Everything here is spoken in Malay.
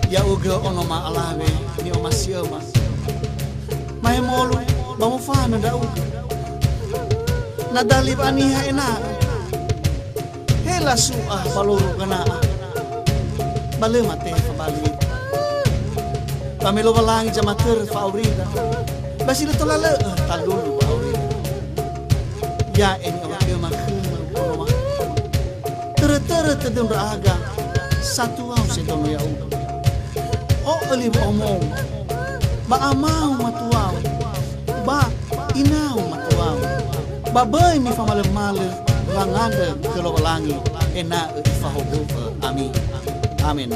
Ya uga ono ma alawe ni o masioma. Mai molu bamu fana da uga. Nadalib aniha ena. Hela suah baluru kana. Bale mate bali. Pamelo balangi jamaker faurida. Basile tolale talulu faurida. Ya eni o ke makhuma ono. Tere tedun raga. Satu au sedono ya uga. O elim omong. Ba amau matuau. Ba inau matuau. Ba boy mi famale-male langada ke langi ena ifahobu amin. Amin.